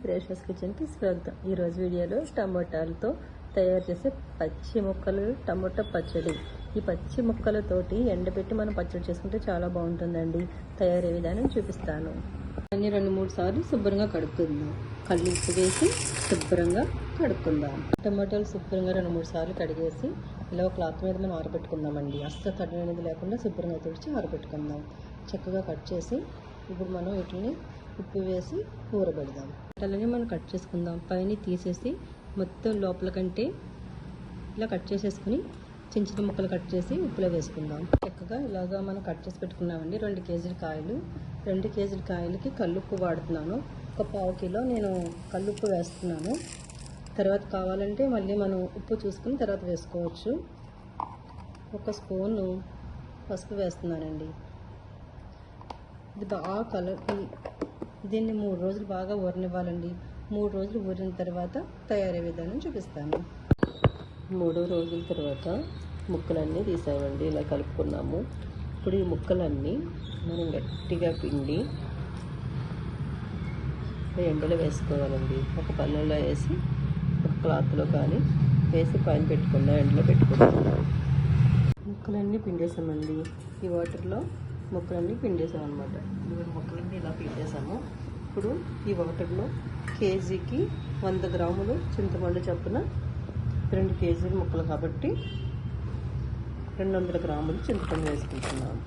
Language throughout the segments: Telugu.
రేషాస్ కిచెన్కి స్వాగతం. ఈరోజు వీడియోలో టమోటాలతో తయారు చేసే పచ్చి ముక్కలు టమోటా పచ్చడి. ఈ పచ్చి ముక్కలతోటి ఎండబెట్టి మనం పచ్చడి చేసుకుంటే చాలా బాగుంటుందండి. తయారయ్యే విధానం చూపిస్తాను. అన్ని 2-3 సార్లు శుభ్రంగా కడుక్కుందాం. కళ్ళు ఉప్పు వేసి శుభ్రంగా కడుక్కుందాం. టమాటాలు శుభ్రంగా 2-3 సార్లు కడిగేసి ఇలా క్లాత్ మీద మనం ఆరబెట్టుకుందామండి. అస్సలు తడి అనేది లేకుండా శుభ్రంగా తుడిచి ఆరబెట్టుకుందాం. చక్కగా కట్ చేసి ఇప్పుడు మనం వీటిని ఉప్పు వేసి ఊరబెడదాం. అలానే మనం కట్ చేసుకుందాం. పైన తీసేసి మొత్తం లోపల కంటే ఇలా కట్ చేసేసుకుని చిన్న చిన్న ముక్కలు కట్ చేసి ఉప్పులో వేసుకుందాం. చక్కగా ఇలాగా మనం కట్ చేసి పెట్టుకున్నామండి. 2 కేజీల కాయలు. 2 కేజీల కాయలకి కల్లుప్పు వాడుతున్నాను. ఒక 1/2 కిలో నేను కల్లుప్పు వేస్తున్నాను. తర్వాత కావాలంటే మళ్ళీ మనం ఉప్పు చూసుకుని తర్వాత వేసుకోవచ్చు. 1 స్పూను పసుపు వేస్తున్నానండి. ఇది బాగా కలర్కి దీన్ని 3 రోజులు బాగా ఊరనివ్వాలండి. 3 రోజులు ఊరిన తర్వాత తయారయ్యే విధానం చూపిస్తాను. 3వ రోజుల తర్వాత ముక్కలన్నీ తీసామండి. ఇలా కలుపుకున్నాము. ఇప్పుడు ఈ ముక్కలన్నీ మనం గట్టిగా పిండి ఎండలో వేసుకోవాలండి. ఒక పళ్ళెంలో వేసి ఒక క్లాత్లో కానీ వేసి పైన పెట్టుకున్నాం, ఎండలో పెట్టుకున్నాం. ముక్కలన్నీ పిండేసామండి. ఈ వాటర్లో ముక్కలన్నీ పిండేసాం అనమాట. ముక్కలన్నీ ఇలా పిండేసాము. ఇప్పుడు ఈ వాటర్లో కేజీకి 100 గ్రాములు చింతపండు చొప్పున 2 కేజీల ముక్కలు కాబట్టి 200 గ్రాములు చింతపండు వేసుకుంటున్నాము.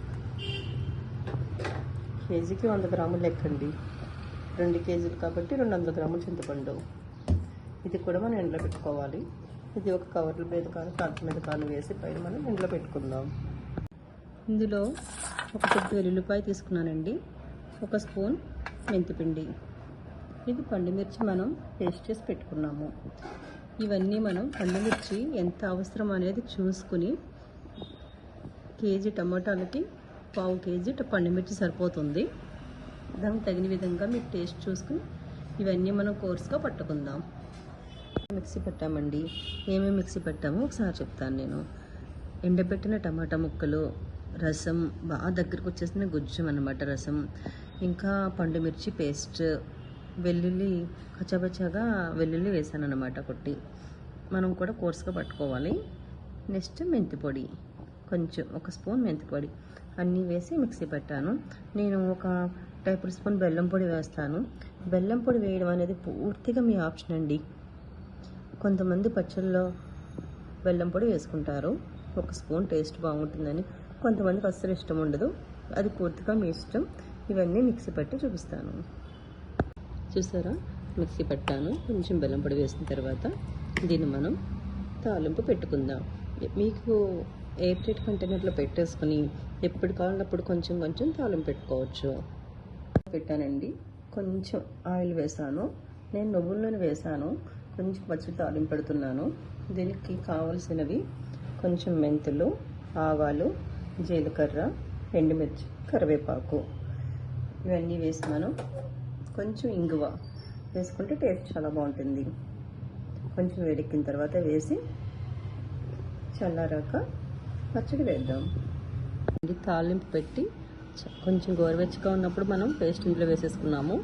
కేజీకి 100 గ్రాములు లెక్కండి. 2 కేజీలు కాబట్టి 200 గ్రాములు చింతపండు. ఇది కూడా మనం ఎండలో పెట్టుకోవాలి. ఇది ఒక కవర్ల మీద కానీ కట్ మీద కానీ వేసి పైన మనం ఎండలో పెట్టుకుందాం. ఇందులో ఒక పెద్ద వెల్లుల్లిపాయ తీసుకున్నానండి. 1 స్పూన్ మెంతిపిండి. ఇది పండుమిర్చి మనం పేస్ట్ చేసి పెట్టుకున్నాము. ఇవన్నీ మనం పండుమిర్చి ఎంత అవసరం అనేది చూసుకుని కేజీ టమాటాలకి 1/2 కేజీ పండుమిర్చి సరిపోతుంది. దానికి తగిన విధంగా మీరు టేస్ట్ చూసుకుని ఇవన్నీ మనం కోర్స్గా పట్టుకుందాం. మిక్సీ పెట్టామండి. ఏమేమి మిక్సీ పెట్టామో ఒకసారి చెప్తాను నేను. ఎండబెట్టిన టమాటా ముక్కలు, రసం బాగా దగ్గరకు వచ్చేసిన గుజ్జు అన్నమాట రసం, ఇంకా పండుమిర్చి పేస్ట్, వెల్లుల్లి కచ్చాపచ్చాగా వెల్లుల్లి వేసాను అన్నమాట కొట్టి. మనం కూడా కోర్స్గా పట్టుకోవాలి. నెక్స్ట్ మెంతి పొడి, కొంచెం 1 స్పూన్ మెంతి పొడి అన్నీ వేసి మిక్సీ పెట్టాను. నేను 1 టేబుల్ స్పూన్ బెల్లం పొడి వేస్తాను. బెల్లం పొడి వేయడం అనేది పూర్తిగా మీ ఆప్షన్ అండి. కొంతమంది పచ్చళ్ళలో బెల్లం పొడి వేసుకుంటారు. 1 స్పూన్ టేస్ట్ బాగుంటుందని. కొంతమందికి అస్సలు ఇష్టం ఉండదు. అది పూర్తిగా మీ ఇష్టం. ఇవన్నీ మిక్సీ పట్టి చూపిస్తాను. చూసారా, మిక్సీ పట్టాను. కొంచెం బెల్లం పొడి వేసిన తర్వాత దీన్ని మనం తాలింపు పెట్టుకుందాం. మీకు ఎయిర్ టైట్ కంటైనర్లో పెట్టేసుకుని ఎప్పుడు కావాలన్నప్పుడు కొంచెం కొంచెం తాలింపు పెట్టుకోవచ్చు. పెట్టానండి. కొంచెం ఆయిల్ వేసాను. నేను నువ్వుల నూనె వేసాను. కొంచెం పచ్చి తాలింపు పెడుతున్నాను. దీనికి కావలసినవి కొంచెం మెంతులు, ఆవాలు, జీలకర్ర, ఎండుమిర్చి, కరివేపాకు ఇవన్నీ వేసి మనం కొంచెం ఇంగువ వేసుకుంటే టేస్ట్ చాలా బాగుంటుంది. కొంచెం వేడెక్కిన తర్వాత వేసి చల్లారాక పచ్చడి వేద్దాం. తాలింపు పెట్టి కొంచెం గోరువెచ్చగా ఉన్నప్పుడు మనం పేస్ట్ ఇందులో వేసేసుకున్నాము.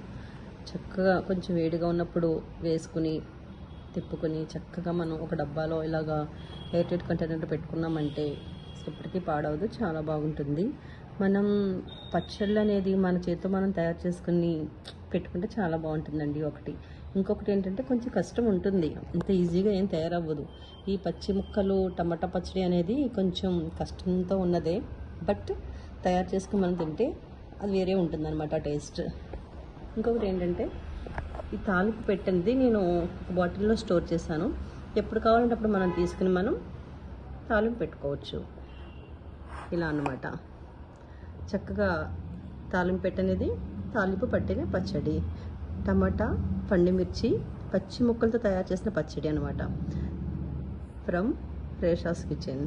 చక్కగా కొంచెం వేడిగా ఉన్నప్పుడు వేసుకుని తిప్పుకొని చక్కగా మనం ఒక డబ్బాలో ఇలాగా ఎయిర్ టైట్ కంటైనర్ పెట్టుకున్నామంటే ఎప్పటికీ పాడవదు. చాలా బాగుంటుంది. మనం పచ్చళ్ళు అనేది మన చేతితో మనం తయారు చేసుకుని పెట్టుకుంటే చాలా బాగుంటుందండి. ఇంకొకటి ఏంటంటే కొంచెం కష్టం ఉంటుంది. అంత ఈజీగా ఏం తయారవ్వదు. ఈ పచ్చి ముక్కలు టమాటా పచ్చడి అనేది కొంచెం కష్టంతో ఉన్నదే. బట్ తయారు చేసుకుని మనం తింటే అది వేరే ఉంటుందన్నమాట టేస్ట్. ఇంకొకటి ఏంటంటే ఈ తాలింపు పెట్టినది నేను ఒక బాటిల్లో స్టోర్ చేశాను. ఎప్పుడు కావాలంటే అప్పుడు మనం తీసుకుని మనం తాలింపు పెట్టుకోవచ్చు. ఇలా అన్నమాట. చక్కగా తాలింపు పెట్టనేది తాలింపు పట్టిన పచ్చడి. టమాటా, పండుమిర్చి, పచ్చి ముక్కలతో తయారు చేసిన పచ్చడి అనమాట. From Resha's kitchen.